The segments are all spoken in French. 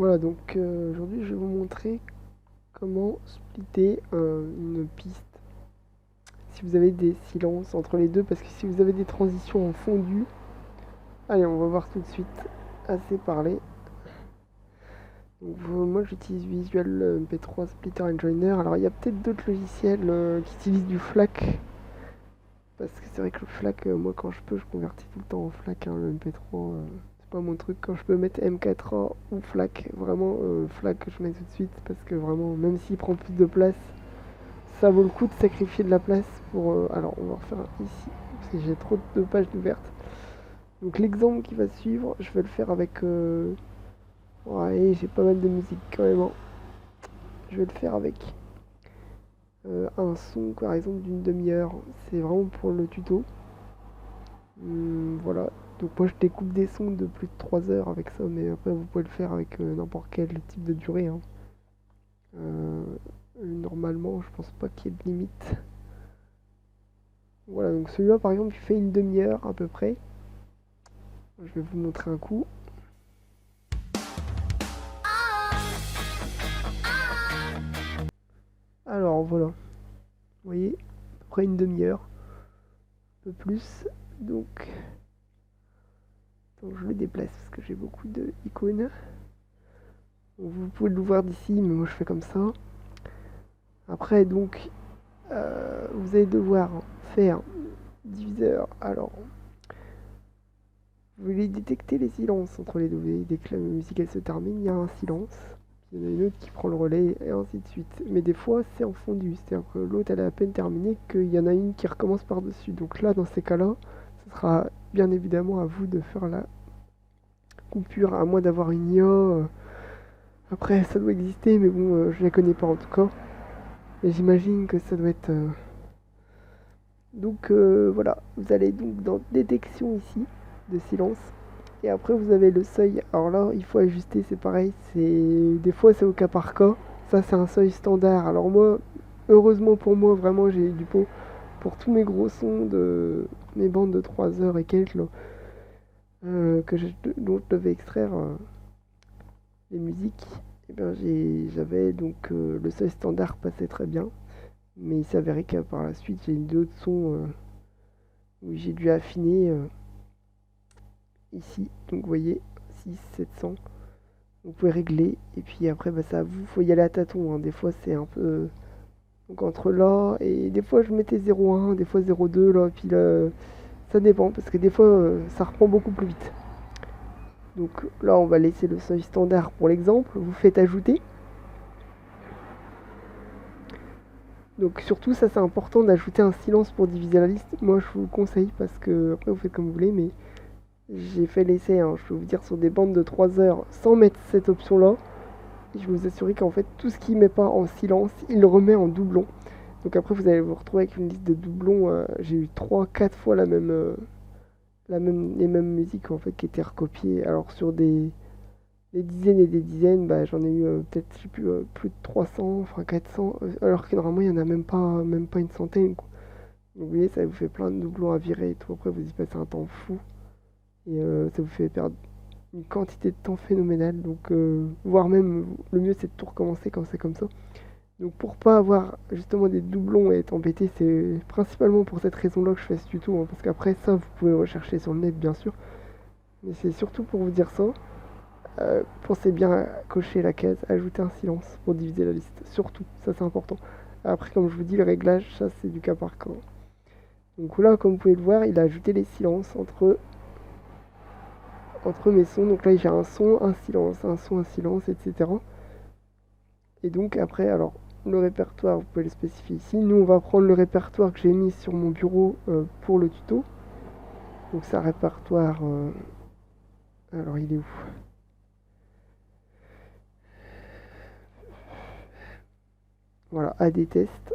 Voilà, donc aujourd'hui je vais vous montrer comment splitter une piste si vous avez des silences entre les deux, parce que si vous avez des transitions en fondu, allez, on va voir tout de suite. Assez parlé. Donc moi j'utilise Visual MP3 Splitter and Joiner. Alors il y a peut-être d'autres logiciels qui utilisent du FLAC, parce que c'est vrai que le FLAC, moi quand je peux, je convertis tout le temps en FLAC, hein, le MP3. C'est pas mon truc. Quand je peux mettre M4A ou FLAC, vraiment FLAC je mets tout de suite, parce que vraiment, même s'il prend plus de place, ça vaut le coup de sacrifier de la place pour... alors on va refaire ici, parce que j'ai trop de pages ouvertes. Donc l'exemple qui va suivre, je vais le faire avec... ouais, j'ai pas mal de musique quand même, hein. Je vais le faire avec un son par exemple d'une demi-heure. C'est vraiment pour le tuto. Voilà. Donc moi je découpe des sons de plus de 3 heures avec ça, mais après vous pouvez le faire avec n'importe quel type de durée, hein. Normalement je pense pas qu'il y ait de limite. Voilà, donc celui-là par exemple il fait une demi-heure à peu près. Je vais vous montrer un coup. Alors voilà, vous voyez, à peu près une demi-heure, un peu plus. Donc je le déplace parce que j'ai beaucoup d'icônes. Vous pouvez le voir d'ici, mais moi je fais comme ça. Après donc, vous allez devoir faire diviseur. Alors, vous voulez détecter les silences entre les deux. Dès que la musique elle se termine, il y a un silence. Il y en a une autre qui prend le relais et ainsi de suite. Mais des fois, c'est en fondu. C'est-à-dire que l'autre, elle est à peine terminée, qu'il y en a une qui recommence par-dessus. Donc là, dans ces cas-là, ce sera bien évidemment à vous de faire la coupure, à moins d'avoir une IA. Après, ça doit exister, mais bon, je la connais pas en tout cas. Et j'imagine que ça doit être... Donc voilà, vous allez donc dans détection ici, de silence. Et après vous avez le seuil. Alors là, il faut ajuster, c'est pareil. Des fois c'est au cas par cas. Ça c'est un seuil standard. Alors moi, heureusement pour moi, vraiment j'ai du pot pour tous mes gros sons de mes bandes de 3 heures et quelques là, dont je devais extraire les musiques. Et bien j'avais donc le seuil standard passait très bien. Mais il s'avérait que par la suite j'ai eu d'autres sons où j'ai dû affiner ici. Donc vous voyez, 6, 700. Vous pouvez régler. Et puis après, bah, ça vous, faut y aller à tâtons, hein. Des fois, c'est un peu. Donc entre là, et des fois, je mettais 0,1, des fois 0,2, là. Et puis là, ça dépend, parce que des fois, ça reprend beaucoup plus vite. Donc là, on va laisser le seuil standard pour l'exemple. Vous faites ajouter. Donc surtout, ça c'est important d'ajouter un silence pour diviser la liste. Moi, je vous le conseille parce que, après, vous faites comme vous voulez, mais j'ai fait l'essai, hein, je peux vous dire, sur des bandes de 3 heures sans mettre cette option-là. Et je vais vous assurer qu'en fait, tout ce qu'il ne met pas en silence, il le remet en doublon. Donc après, vous allez vous retrouver avec une liste de doublons. J'ai eu 3-4 fois les mêmes musiques en fait qui étaient recopiées. Alors sur des dizaines et des dizaines, bah, j'en ai eu peut-être, je sais plus, plus de 300, enfin 400, alors que normalement, il n'y en a même pas une centaine, quoi. Donc vous voyez, ça vous fait plein de doublons à virer et tout. Après, vous y passez un temps fou. Et ça vous fait perdre une quantité de temps phénoménale. Donc, voire même, le mieux c'est de tout recommencer quand c'est comme ça. Donc, pour pas avoir justement des doublons et être embêté, c'est principalement pour cette raison-là que je fais ce tuto, hein, parce qu'après ça, vous pouvez rechercher sur le net, bien sûr. Mais c'est surtout pour vous dire ça. Pensez bien à cocher la case, ajouter un silence pour diviser la liste. Surtout, ça c'est important. Après, comme je vous dis, le réglage, ça c'est du cas par cas. Donc là, comme vous pouvez le voir, il a ajouté les silences entre mes sons. Donc là, j'ai un son, un silence, etc. Et donc après, alors, le répertoire, vous pouvez le spécifier ici. Nous, on va prendre le répertoire que j'ai mis sur mon bureau pour le tuto. Donc c'est un répertoire... alors, il est où? Voilà, AD test.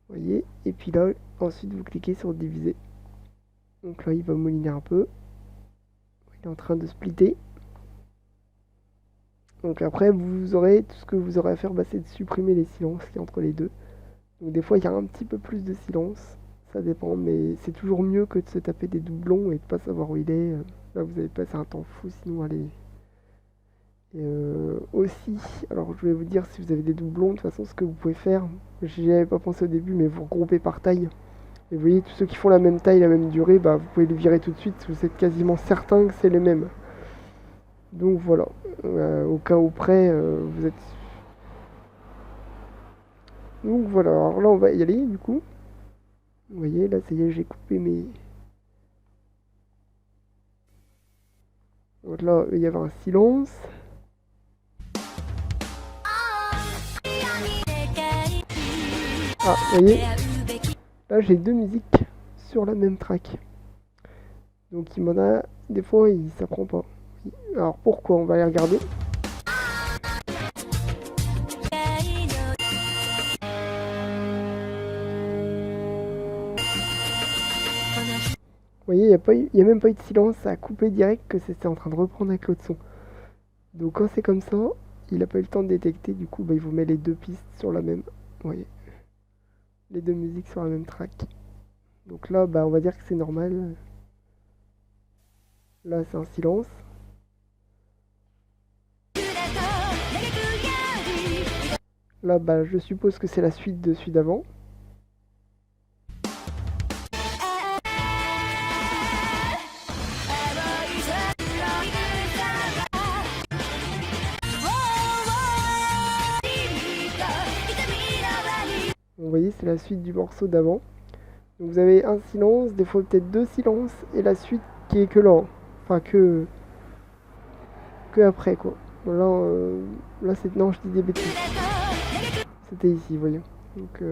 Vous voyez. Et puis là, ensuite, vous cliquez sur diviser. Donc là, il va mouliner un peu. Il est en train de splitter. Donc après, vous aurez tout ce que vous aurez à faire, bah, c'est de supprimer les silences qui entre les deux. Donc des fois, il y a un petit peu plus de silence. Ça dépend, mais c'est toujours mieux que de se taper des doublons et de pas savoir où il est. Là, vous allez passer un temps fou, sinon allez. aussi, alors je vais vous dire si vous avez des doublons, de toute façon ce que vous pouvez faire, j'y avais pas pensé au début, mais vous regroupez par taille. Et vous voyez, tous ceux qui font la même taille, la même durée, bah, vous pouvez les virer tout de suite, vous êtes quasiment certain que c'est les mêmes. Donc voilà, au cas où près, vous êtes... Donc voilà, alors là on va y aller du coup. Vous voyez, là ça y est, j'ai coupé mes... Donc là, il y avait un silence. Ah, vous voyez, là j'ai deux musiques sur la même track. Donc il m'en a... Des fois, ça prend pas. Alors pourquoi? On va aller regarder. Vous voyez, il n'y a même pas eu de silence, ça a coupé direct que c'était en train de reprendre avec l'autre son. Donc quand c'est comme ça, il n'a pas eu le temps de détecter, du coup bah, il vous met les deux pistes sur la même. Vous voyez, les deux musiques sur la même track. Donc là, bah, on va dire que c'est normal. Là, c'est un silence. Là, bah, je suppose que c'est la suite de celui d'avant. Vous voyez, c'est la suite du morceau d'avant. Donc vous avez un silence, des fois peut-être deux silences, et la suite qui est que là. Enfin, que après, quoi. Là c'est... Non, je dis des bêtises. C'était ici, vous voyez. Donc,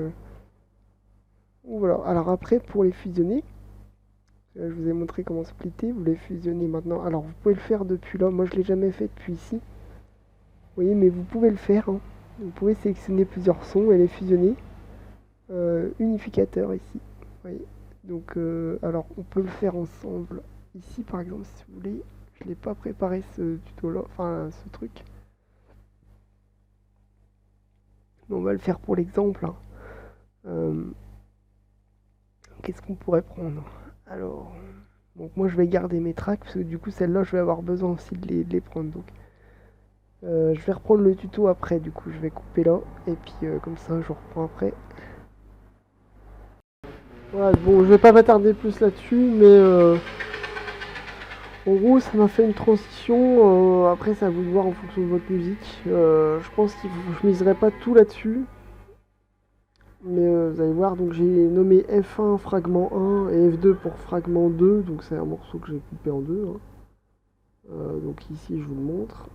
voilà. Alors après, pour les fusionner, je vous ai montré comment splitter. Vous les fusionnez maintenant. Alors, vous pouvez le faire depuis là. Moi, je l'ai jamais fait depuis ici. Vous voyez, mais vous pouvez le faire. Hein. Vous pouvez sélectionner plusieurs sons et les fusionner. Unificateur ici. Vous voyez. Donc, alors, on peut le faire ensemble. Ici, par exemple, si vous voulez. Je l'ai pas préparé ce tuto-là. Enfin, ce truc. Mais on va le faire pour l'exemple. Hein. Qu'est-ce qu'on pourrait prendre? Alors, donc moi je vais garder mes tracks parce que du coup celle-là je vais avoir besoin aussi de les prendre. Donc je vais reprendre le tuto après, du coup je vais couper là et puis comme ça je reprends après. Voilà, bon je vais pas m'attarder plus là-dessus, mais en gros ça m'a fait une transition. Après c'est à vous de voir en fonction de votre musique. Je pense que je miserai pas tout là-dessus. Mais vous allez voir, donc j'ai nommé F1 fragment 1 et F2 pour fragment 2, donc c'est un morceau que j'ai coupé en deux. Hein. Donc ici je vous le montre.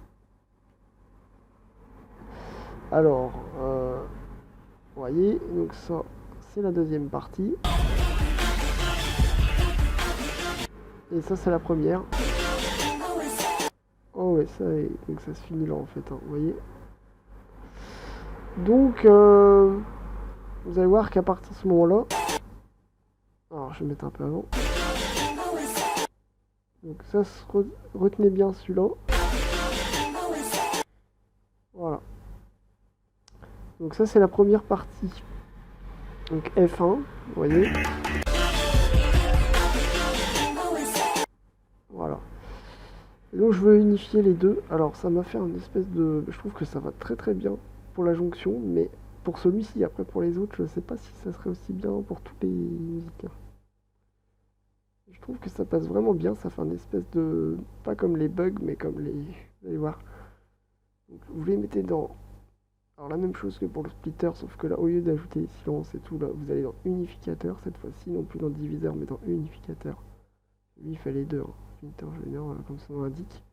Alors, vous voyez, donc ça c'est la deuxième partie. Et ça c'est la première. Oh ouais, donc ça se finit là en fait, hein, vous voyez. Donc, vous allez voir qu'à partir de ce moment-là, alors je vais mettre un peu avant. Donc ça, retenez bien celui-là. Voilà. Donc ça c'est la première partie. Donc F1, vous voyez. Voilà. Et donc je veux unifier les deux. Alors ça m'a fait une espèce de... Je trouve que ça va très très bien pour la jonction, mais pour celui-ci, après pour les autres, je sais pas si ça serait aussi bien pour tous les musiciens. Je trouve que ça passe vraiment bien, ça fait une espèce de... Pas comme les bugs, mais comme les... Vous allez voir. Donc vous les mettez dans... Alors la même chose que pour le splitter, sauf que là, au lieu d'ajouter les silences et tout, là, vous allez dans unificateur cette fois-ci, non plus dans diviseur, mais dans unificateur. Lui, il fallait deux, hein. Intervenir, voilà, comme son nom l'indique.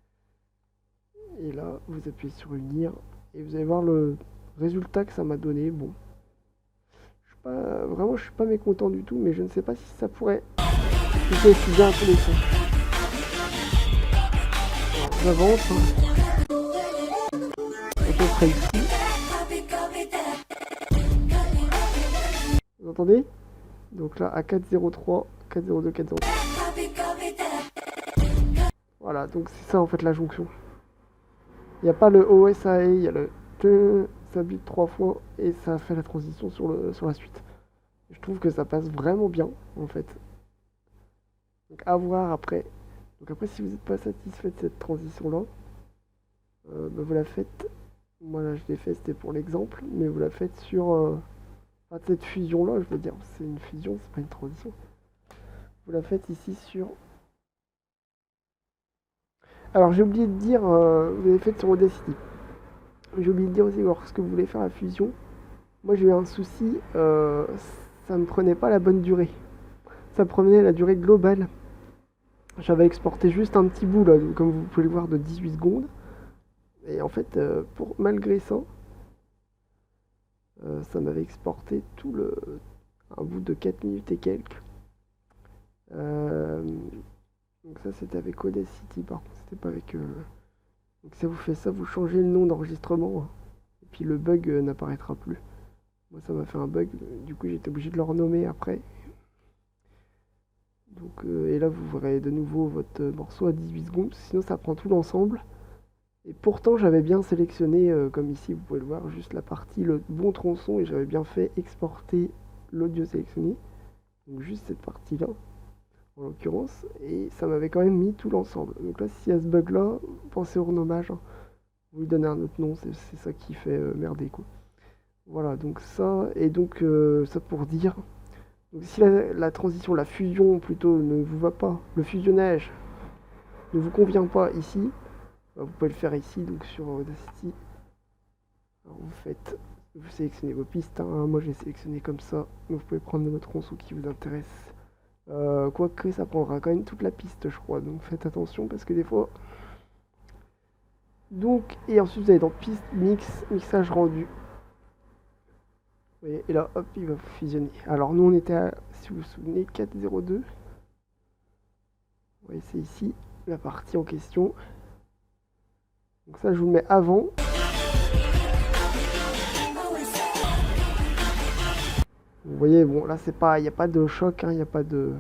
Et là, vous appuyez sur unir, et vous allez voir le résultat que ça m'a donné. Bon, vraiment, je suis pas mécontent du tout, mais je ne sais pas si ça pourrait bien à tous les sons. Alors, j'avance, hein. À peu près ici. Vous entendez? Donc là, à 403, 402, 403. Voilà, donc c'est ça en fait la jonction. Il n'y a pas le OSAE, il y a le T, ça bute 3 fois et ça fait la transition sur la suite. Je trouve que ça passe vraiment bien en fait. Donc à voir après. Donc après si vous n'êtes pas satisfait de cette transition là, bah, vous la faites Moi là je l'ai fait, c'était pour l'exemple, mais vous la faites sur enfin, cette fusion là, je veux dire, c'est une fusion, c'est pas une transition. Vous la faites ici sur. Alors j'ai oublié de dire, vous l'avez fait sur Audacity. J'ai oublié de dire aussi lorsque vous voulez faire la fusion. Moi j'ai eu un souci, ça me prenait pas la bonne durée. Ça prenait la durée globale. J'avais exporté juste un petit bout là, comme vous pouvez le voir, de 18 secondes. Et en fait, malgré ça, ça m'avait exporté un bout de 4 minutes et quelques. Euh, donc ça c'était avec Audacity par contre, c'était pas avec... Donc ça vous fait ça, vous changez le nom d'enregistrement, hein, et puis le bug n'apparaîtra plus. Moi ça m'a fait un bug, du coup j'étais obligé de le renommer après. Donc, et là vous verrez de nouveau votre morceau à 18 secondes, sinon ça prend tout l'ensemble. Et pourtant j'avais bien sélectionné, comme ici vous pouvez le voir, juste la partie, le bon tronçon, et j'avais bien fait exporter l'audio sélectionné. Donc juste cette partie-là, en l'occurrence, et ça m'avait quand même mis tout l'ensemble. Donc là, s'il y a ce bug-là, pensez au renommage, hein. Vous lui donnez un autre nom, c'est ça qui fait merder, quoi. Voilà, donc ça, et donc ça pour dire, donc si la transition, la fusion plutôt, ne vous va pas, le fusionnage ne vous convient pas ici, bah, vous pouvez le faire ici, donc sur Audacity. Alors vous sélectionnez vos pistes, hein. Moi j'ai sélectionné comme ça, vous pouvez prendre le tronçon qui vous intéresse. Quoique ça prendra quand même toute la piste, je crois, donc faites attention parce que des fois. Donc, et ensuite vous allez dans piste, mixage rendu. Vous voyez, et là, hop, il va fusionner. Alors nous on était à, si vous vous souvenez, 4.02. Vous voyez, c'est ici la partie en question. Donc ça, je vous le mets avant. Vous voyez, bon, là, c'est pas, il n'y a pas de choc, il n'y a pas de...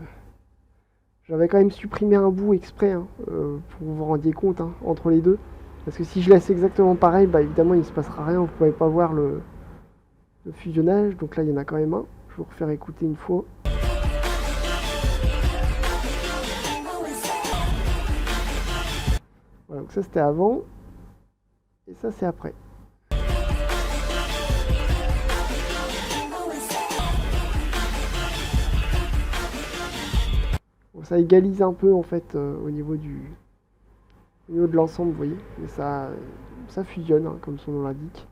J'avais quand même supprimé un bout exprès, hein, pour que vous vous rendiez compte, hein, entre les deux. Parce que si je laisse exactement pareil, bah évidemment, il ne se passera rien, vous ne pouvez pas voir le fusionnage. Donc là, il y en a quand même un. Je vais vous refaire écouter une fois. Voilà, donc ça, c'était avant. Et ça, c'est après. Bon, ça égalise un peu, en fait, au niveau de l'ensemble, vous voyez. Mais ça fusionne, hein, comme son nom l'indique.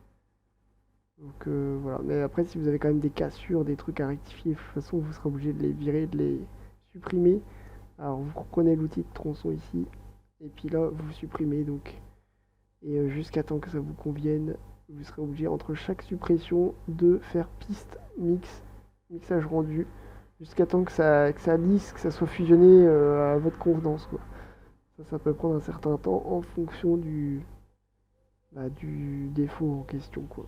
Donc voilà, mais après si vous avez quand même des cassures, des trucs à rectifier, de toute façon vous serez obligé de les virer, de les supprimer. Alors vous reprenez l'outil de tronçon ici, et puis là vous supprimez donc. Et jusqu'à temps que ça vous convienne, vous serez obligé entre chaque suppression de faire piste, mixage rendu, jusqu'à temps que ça lisse, que ça soit fusionné à votre convenance, quoi. Ça peut prendre un certain temps en fonction du défaut en question, quoi.